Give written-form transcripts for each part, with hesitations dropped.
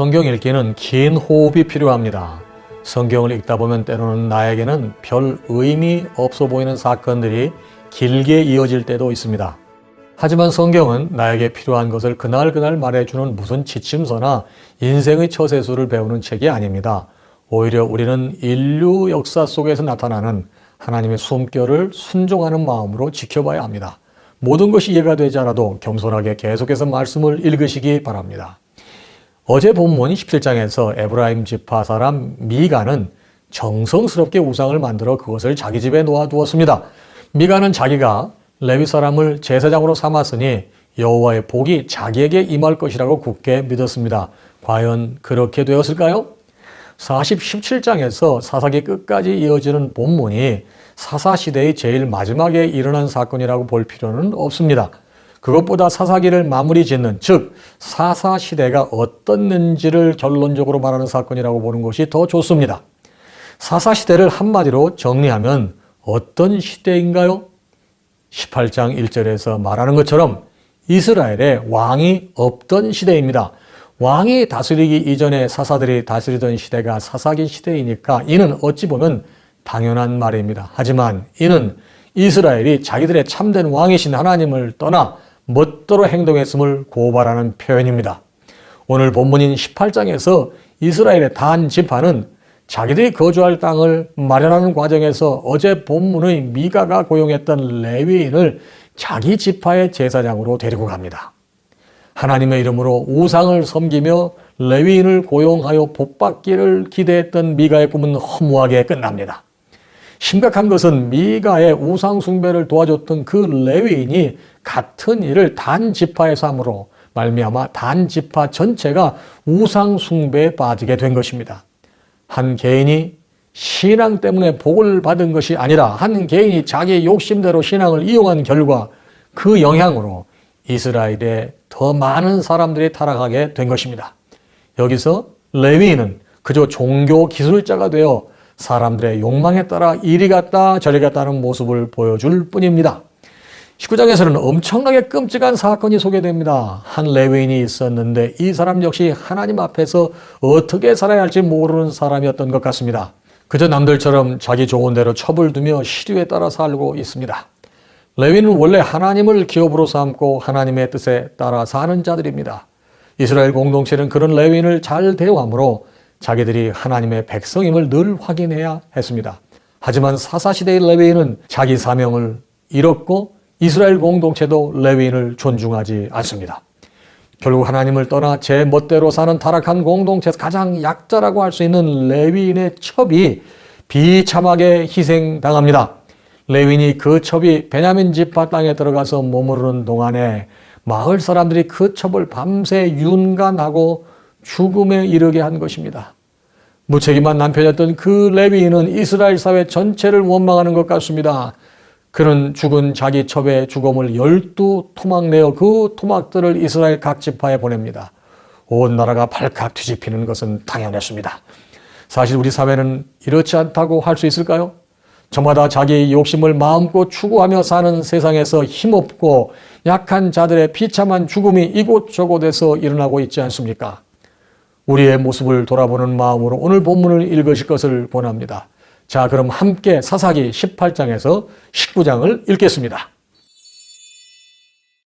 성경 읽기는 긴 호흡이 필요합니다. 성경을 읽다 보면 때로는 나에게는 별 의미 없어 보이는 사건들이 길게 이어질 때도 있습니다. 하지만 성경은 나에게 필요한 것을 그날그날 말해주는 무슨 지침서나 인생의 처세수를 배우는 책이 아닙니다. 오히려 우리는 인류 역사 속에서 나타나는 하나님의 숨결을 순종하는 마음으로 지켜봐야 합니다. 모든 것이 이해가 되지 않아도 겸손하게 계속해서 말씀을 읽으시기 바랍니다. 어제 본문 17장에서 에브라임 지파 사람 미가는 정성스럽게 우상을 만들어 그것을 자기 집에 놓아두었습니다. 미가는 자기가 레위 사람을 제사장으로 삼았으니 여호와의 복이 자기에게 임할 것이라고 굳게 믿었습니다. 과연 그렇게 되었을까요? 17장에서 사사기 끝까지 이어지는 본문이 사사시대의 제일 마지막에 일어난 사건이라고 볼 필요는 없습니다. 그것보다 사사기를 마무리 짓는, 즉 사사시대가 어떻는지를 결론적으로 말하는 사건이라고 보는 것이 더 좋습니다. 사사시대를 한마디로 정리하면 어떤 시대인가요? 18장 1절에서 말하는 것처럼 이스라엘에 왕이 없던 시대입니다. 왕이 다스리기 이전에 사사들이 다스리던 시대가 사사기 시대이니까 이는 어찌 보면 당연한 말입니다. 하지만 이는 이스라엘이 자기들의 참된 왕이신 하나님을 떠나 멋대로 행동했음을 고발하는 표현입니다. 오늘 본문인 18장에서 이스라엘의 단 지파는 자기들이 거주할 땅을 마련하는 과정에서 어제 본문의 미가가 고용했던 레위인을 자기 지파의 제사장으로 데리고 갑니다. 하나님의 이름으로 우상을 섬기며 레위인을 고용하여 복받기를 기대했던 미가의 꿈은 허무하게 끝납니다. 심각한 것은 미가의 우상 숭배를 도와줬던 그 레위인이 같은 일을 단 지파에서 함으로 말미암아 단 지파 전체가 우상 숭배에 빠지게 된 것입니다. 한 개인이 신앙 때문에 복을 받은 것이 아니라 한 개인이 자기의 욕심대로 신앙을 이용한 결과 그 영향으로 이스라엘에 더 많은 사람들이 타락하게 된 것입니다. 여기서 레위인은 그저 종교 기술자가 되어 사람들의 욕망에 따라 이리 갔다 저리 갔다는 모습을 보여줄 뿐입니다. 19장에서는 엄청나게 끔찍한 사건이 소개됩니다. 한 레위인이 있었는데 이 사람 역시 하나님 앞에서 어떻게 살아야 할지 모르는 사람이었던 것 같습니다. 그저 남들처럼 자기 좋은 대로 첩을 두며 시류에 따라 살고 있습니다. 레위인은 원래 하나님을 기업으로 삼고 하나님의 뜻에 따라 사는 자들입니다. 이스라엘 공동체는 그런 레위인을 잘 대우함으로 자기들이 하나님의 백성임을 늘 확인해야 했습니다. 하지만 사사시대의 레위인은 자기 사명을 잃었고 이스라엘 공동체도 레위인을 존중하지 않습니다. 결국 하나님을 떠나 제 멋대로 사는 타락한 공동체에서 가장 약자라고 할 수 있는 레위인의 첩이 비참하게 희생당합니다. 레위인이 그 첩이 베냐민 지파 땅에 들어가서 머무르는 동안에 마을 사람들이 그 첩을 밤새 윤간하고 죽음에 이르게 한 것입니다. 무책임한 남편이었던 그 레위인은 이스라엘 사회 전체를 원망하는 것 같습니다. 그는 죽은 자기 첩의 죽음을 12토막 내어 그 토막들을 이스라엘 각 지파에 보냅니다. 온 나라가 발칵 뒤집히는 것은 당연했습니다. 사실 우리 사회는 이렇지 않다고 할 수 있을까요? 저마다 자기 욕심을 마음껏 추구하며 사는 세상에서 힘없고 약한 자들의 비참한 죽음이 이곳저곳에서 일어나고 있지 않습니까? 우리의 모습을 돌아보는 마음으로 오늘 본문을 읽으실 것을 권합니다. 자, 그럼 함께 사사기 18장에서 19장을 읽겠습니다.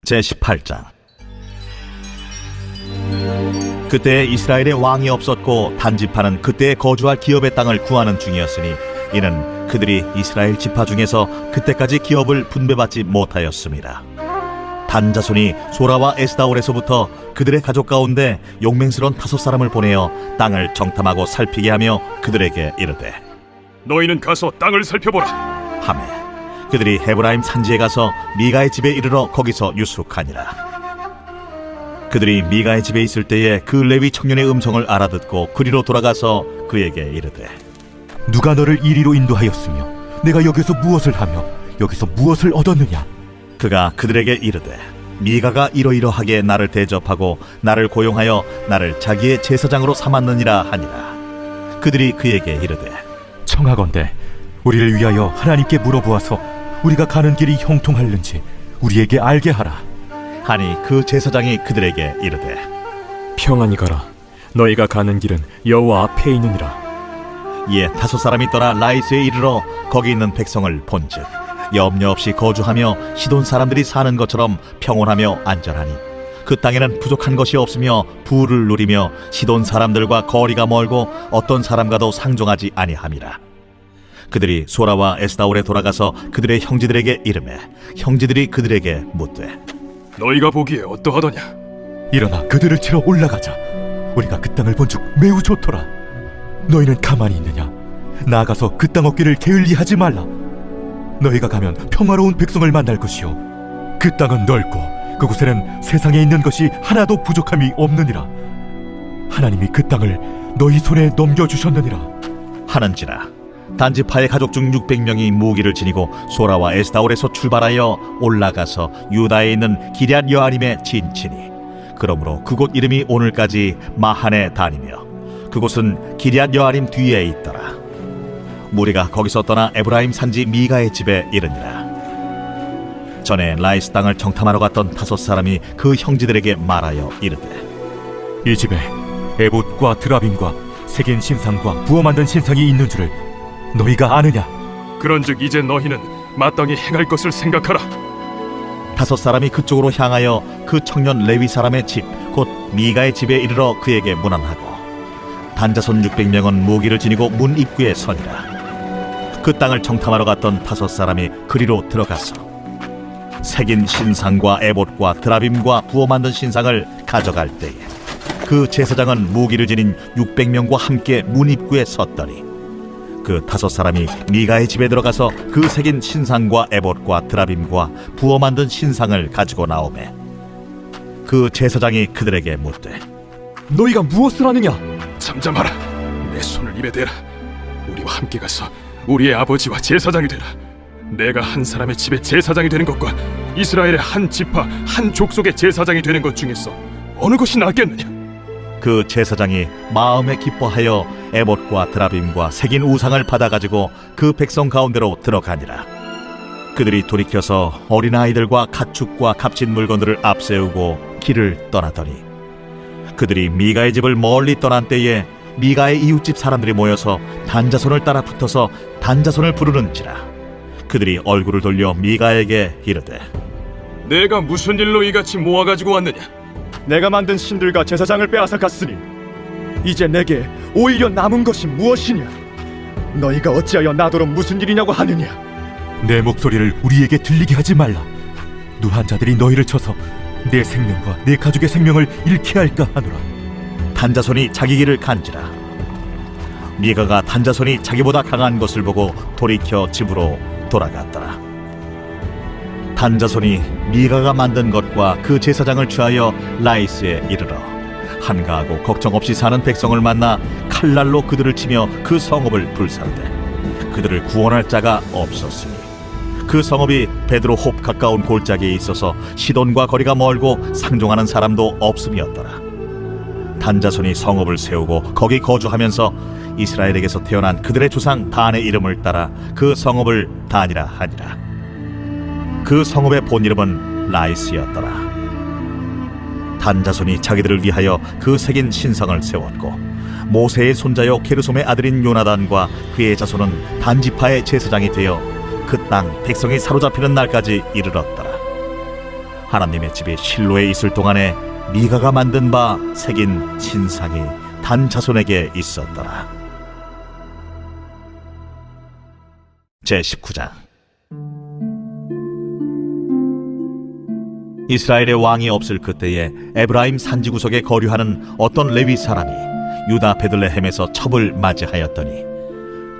제18장. 그때 이스라엘에 왕이 없었고 단지파는 그때 거주할 기업의 땅을 구하는 중이었으니 이는 그들이 이스라엘 지파 중에서 그때까지 기업을 분배받지 못하였습니다. 단 자손이 소라와 에스다올에서부터 그들의 가족 가운데 용맹스러운 5사람을 보내어 땅을 정탐하고 살피게 하며 그들에게 이르되 너희는 가서 땅을 살펴보라 하매 그들이 헤브라임 산지에 가서 미가의 집에 이르러 거기서 유숙하니라. 그들이 미가의 집에 있을 때에 그 레위 청년의 음성을 알아듣고 그리로 돌아가서 그에게 이르되 누가 너를 이리로 인도하였으며 내가 여기서 무엇을 하며 여기서 무엇을 얻었느냐? 그가 그들에게 이르되 미가가 이러이러하게 나를 대접하고 나를 고용하여 나를 자기의 제사장으로 삼았느니라 하니라. 그들이 그에게 이르되 청하건대 우리를 위하여 하나님께 물어보아서 우리가 가는 길이 형통할는지 우리에게 알게 하라. 하니 그 제사장이 그들에게 이르되 평안히 가라. 너희가 가는 길은 여호와 앞에 있느니라. 이에 5사람이 떠나 라이스에 이르러 거기 있는 백성을 본즉 염려 없이 거주하며 시돈 사람들이 사는 것처럼 평온하며 안전하니 그 땅에는 부족한 것이 없으며 부를 누리며 시돈 사람들과 거리가 멀고 어떤 사람과도 상종하지 아니함이라. 그들이 소라와 에스다올에 돌아가서 그들의 형제들에게 이르매 형제들이 그들에게 묻되 너희가 보기에 어떠하더냐? 일어나 그들을 치러 올라가자. 우리가 그 땅을 본즉 매우 좋더라. 너희는 가만히 있느냐? 나아가서 그 땅 얻기를 게을리하지 말라. 너희가 가면 평화로운 백성을 만날 것이요 그 땅은 넓고 그곳에는 세상에 있는 것이 하나도 부족함이 없느니라. 하나님이 그 땅을 너희 손에 넘겨주셨느니라. 하는지라 단지파의 가족 중 600명이 무기를 지니고 소라와 에스다올에서 출발하여 올라가서 유다에 있는 기럇 여아림에 진치니 그러므로 그곳 이름이 오늘까지 마하네 다니며 그곳은 기럇 여아림 뒤에 있더라. 무리가 거기서 떠나 에브라임 산지 미가의 집에 이르니라. 전에 라이스 땅을 정탐하러 갔던 5사람이 그 형제들에게 말하여 이르되 이 집에 에봇과 드라빔과 새긴 신상과 부어 만든 신상이 있는 줄을 너희가 아느냐? 그런즉 이제 너희는 마땅히 행할 것을 생각하라. 5사람이 그쪽으로 향하여 그 청년 레위 사람의 집 곧 미가의 집에 이르러 그에게 문안하고 단자손 600명은 무기를 지니고 문 입구에 서니라. 그 땅을 정탐하러 갔던 5사람이 그리로 들어가서 새긴 신상과 에봇과 드라빔과 부어 만든 신상을 가져갈 때에 그 제사장은 무기를 지닌 600명과 함께 문 입구에 섰더니 그 5사람이 미가의 집에 들어가서 그 새긴 신상과 에봇과 드라빔과 부어 만든 신상을 가지고 나오매 그 제사장이 그들에게 묻되 너희가 무엇을 하느냐? 잠잠하라. 내 손을 입에 대라. 우리와 함께 가서 우리의 아버지와 제사장이 되라. 내가 한 사람의 집에 제사장이 되는 것과 이스라엘의 한 지파 한 족속의 제사장이 되는 것 중에서 어느 것이 낫겠느냐? 그 제사장이 마음에 기뻐하여 에봇과 드라빔과 새긴 우상을 받아가지고 그 백성 가운데로 들어가니라. 그들이 돌이켜서 어린아이들과 가축과 값진 물건들을 앞세우고 길을 떠나더니 그들이 미가의 집을 멀리 떠난 때에 미가의 이웃집 사람들이 모여서 단자손을 따라 붙어서 단자손을 부르는지라. 그들이 얼굴을 돌려 미가에게 이르되 내가 무슨 일로 이같이 모아가지고 왔느냐? 내가 만든 신들과 제사장을 빼앗아 갔으니 이제 내게 오히려 남은 것이 무엇이냐? 너희가 어찌하여 나더러 무슨 일이냐고 하느냐? 내 목소리를 우리에게 들리게 하지 말라. 누한 자들이 너희를 쳐서 내 생명과 내 가족의 생명을 잃게 할까 하노라. 단자손이 자기 길을 간지라. 미가가 단자손이 자기보다 강한 것을 보고 돌이켜 집으로 돌아갔더라. 단자손이 미가가 만든 것과 그 제사장을 취하여 라이스에 이르러 한가하고 걱정 없이 사는 백성을 만나 칼날로 그들을 치며 그 성읍을 불사르되 그들을 구원할 자가 없었으니 그 성읍이 베드로홉 가까운 골짜기에 있어서 시돈과 거리가 멀고 상종하는 사람도 없음이었더라. 단자손이 성읍을 세우고 거기 거주하면서 이스라엘에게서 태어난 그들의 조상 단의 이름을 따라 그 성읍을 단이라 하니라. 그 성읍의 본 이름은 라이스였더라. 단자손이 자기들을 위하여 그 새긴 신성을 세웠고 모세의 손자요 게르솜의 아들인 요나단과 그의 자손은 단지파의 제사장이 되어 그 땅 백성이 사로잡히는 날까지 이르렀더라. 하나님의 집이 실로에 있을 동안에 미가가 만든 바 새긴 신상이 단 자손에게 있었더라. 제19장. 이스라엘의 왕이 없을 그때에 에브라임 산지 구석에 거류하는 어떤 레위 사람이 유다 베들레헴에서 첩을 맞이하였더니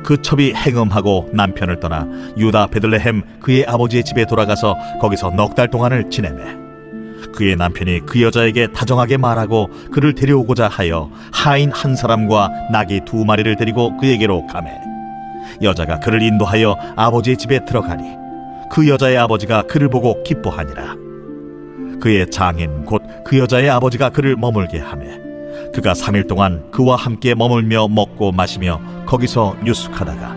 그 첩이 행음하고 남편을 떠나 유다 베들레헴 그의 아버지의 집에 돌아가서 거기서 넉 달 동안을 지내매 그의 남편이 그 여자에게 다정하게 말하고 그를 데려오고자 하여 하인 한 사람과 나귀 2마리를 데리고 그에게로 가매 여자가 그를 인도하여 아버지의 집에 들어가니 그 여자의 아버지가 그를 보고 기뻐하니라. 그의 장인 곧 그 여자의 아버지가 그를 머물게 하매 그가 3일 동안 그와 함께 머물며 먹고 마시며 거기서 유숙하다가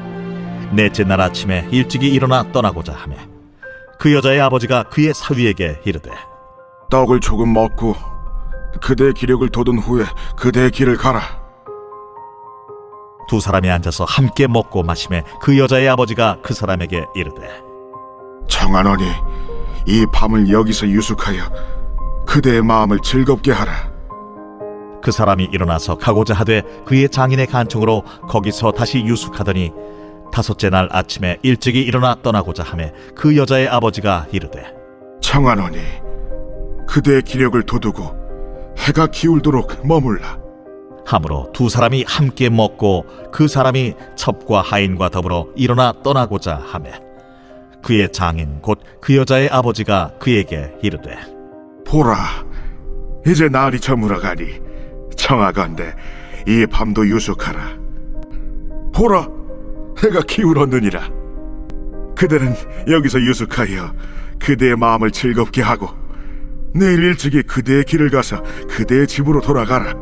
넷째 날 아침에 일찍이 일어나 떠나고자 하매 그 여자의 아버지가 그의 사위에게 이르되 떡을 조금 먹고 그대의 기력을 돋운 후에 그대의 길을 가라. 두 사람이 앉아서 함께 먹고 마시매 그 여자의 아버지가 그 사람에게 이르되 청하노니 이 밤을 여기서 유숙하여 그대의 마음을 즐겁게 하라. 그 사람이 일어나서 가고자 하되 그의 장인의 간청으로 거기서 다시 유숙하더니 다섯째 날 아침에 일찍이 일어나 떠나고자 하매 그 여자의 아버지가 이르되 청하노니 그대의 기력을 돋우고 해가 기울도록 머물라. 하므로 두 사람이 함께 먹고 그 사람이 첩과 하인과 더불어 일어나 떠나고자 하매 그의 장인 곧 그 여자의 아버지가 그에게 이르되 보라, 이제 날이 저물어가니 청하건대 이 밤도 유숙하라. 보라, 해가 기울었느니라. 그대는 여기서 유숙하여 그대의 마음을 즐겁게 하고 내일 일찍이 그대의 길을 가서 그대의 집으로 돌아가라.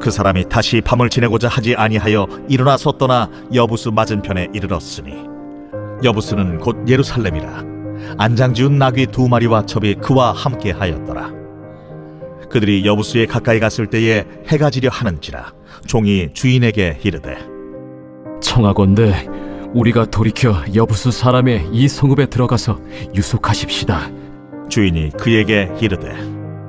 그 사람이 다시 밤을 지내고자 하지 아니하여 일어나서 떠나 여부스 맞은편에 이르렀으니 여부스는 곧 예루살렘이라. 안장지운 나귀 2마리와 첩이 그와 함께 하였더라. 그들이 여부스에 가까이 갔을 때에 해가 지려 하는지라 종이 주인에게 이르되 청하건대 우리가 돌이켜 여부수 사람의 이 성읍에 들어가서 유숙하십시다. 주인이 그에게 이르되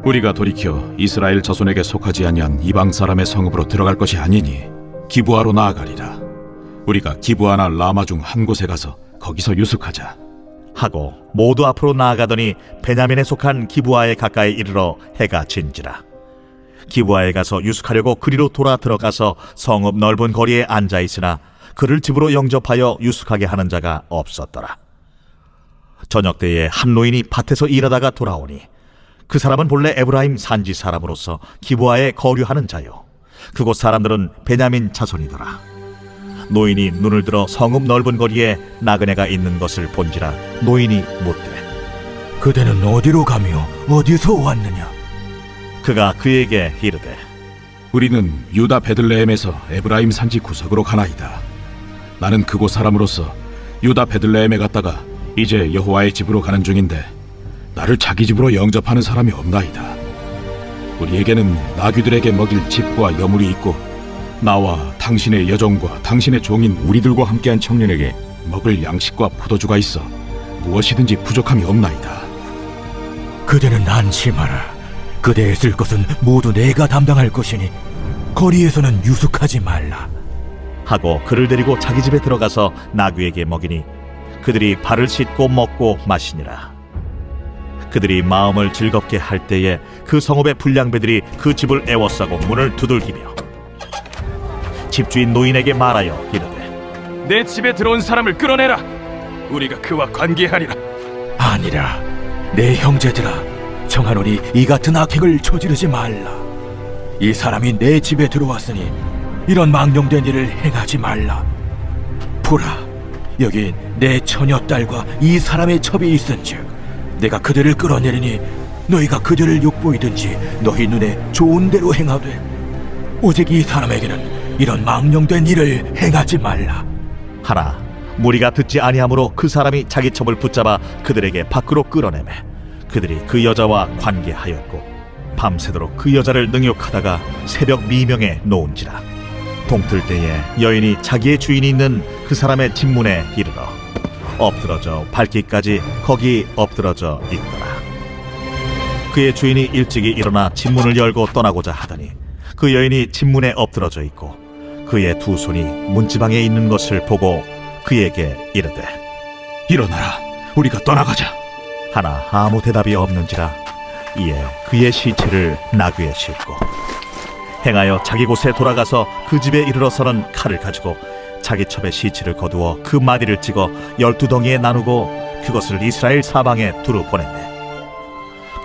우리가 돌이켜 이스라엘 자손에게 속하지 아니한 이방 사람의 성읍으로 들어갈 것이 아니니 기브아로 나아가리라. 우리가 기브아나 라마 중 한 곳에 가서 거기서 유숙하자 하고 모두 앞으로 나아가더니 베냐민에 속한 기브아에 가까이 이르러 해가 진지라. 기브아에 가서 유숙하려고 그리로 돌아 들어가서 성읍 넓은 거리에 앉아 있으나 그를 집으로 영접하여 유숙하게 하는 자가 없었더라. 저녁 때에 한 노인이 밭에서 일하다가 돌아오니 그 사람은 본래 에브라임 산지 사람으로서 기브아에 거류하는 자요 그곳 사람들은 베냐민 자손이더라. 노인이 눈을 들어 성읍 넓은 거리에 나그네가 있는 것을 본지라 노인이 묻되 그대는 어디로 가며 어디서 왔느냐? 그가 그에게 이르되 우리는 유다 베들레헴에서 에브라임 산지 구석으로 가나이다. 나는 그곳 사람으로서 유다 베들레헴에 갔다가 이제 여호와의 집으로 가는 중인데 나를 자기 집으로 영접하는 사람이 없나이다. 우리에게는 나귀들에게 먹일 집과 여물이 있고 나와 당신의 여종과 당신의 종인 우리들과 함께한 청년에게 먹을 양식과 포도주가 있어 무엇이든지 부족함이 없나이다. 그대는 안심하라. 그대의 쓸 것은 모두 내가 담당할 것이니 거리에서는 유숙하지 말라. 하고 그를 데리고 자기 집에 들어가서 나귀에게 먹이니 그들이 발을 씻고 먹고 마시니라. 그들이 마음을 즐겁게 할 때에 그 성읍의 불량배들이 그 집을 애워싸고 문을 두들기며 집주인 노인에게 말하여 이르되 내 집에 들어온 사람을 끌어내라. 우리가 그와 관계하리라. 아니라 내 형제들아, 청하노니 이 같은 악행을 저지르지 말라. 이 사람이 내 집에 들어왔으니 이런 망령된 일을 행하지 말라. 보라, 여기 내 처녀딸과 이 사람의 첩이 있은즉 내가 그들을 끌어내리니 너희가 그들을 욕보이든지 너희 눈에 좋은 대로 행하되 오직 이 사람에게는 이런 망령된 일을 행하지 말라. 하나 무리가 듣지 아니하므로 그 사람이 자기 첩을 붙잡아 그들에게 밖으로 끌어내매 그들이 그 여자와 관계하였고 밤새도록 그 여자를 능욕하다가 새벽 미명에 놓은지라. 동틀 때에 여인이 자기의 주인이 있는 그 사람의 집문에 이르러 엎드러져 밟기까지 거기 엎드러져 있더라. 그의 주인이 일찍이 일어나 집문을 열고 떠나고자 하더니 그 여인이 집문에 엎드러져 있고 그의 두 손이 문지방에 있는 것을 보고 그에게 이르되 일어나라. 우리가 떠나가자. 하나 아무 대답이 없는지라. 이에 그의 시체를 나귀에 싣고 행하여 자기 곳에 돌아가서 그 집에 이르러서는 칼을 가지고 자기 첩의 시체를 거두어 그 마디를 찍어 12덩이에 나누고 그것을 이스라엘 사방에 두루 보냈네.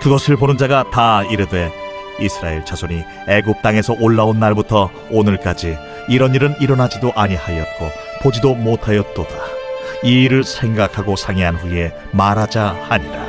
그것을 보는 자가 다 이르되 이스라엘 자손이 애굽 땅에서 올라온 날부터 오늘까지 이런 일은 일어나지도 아니하였고 보지도 못하였도다. 이 일을 생각하고 상의한 후에 말하자 하니라.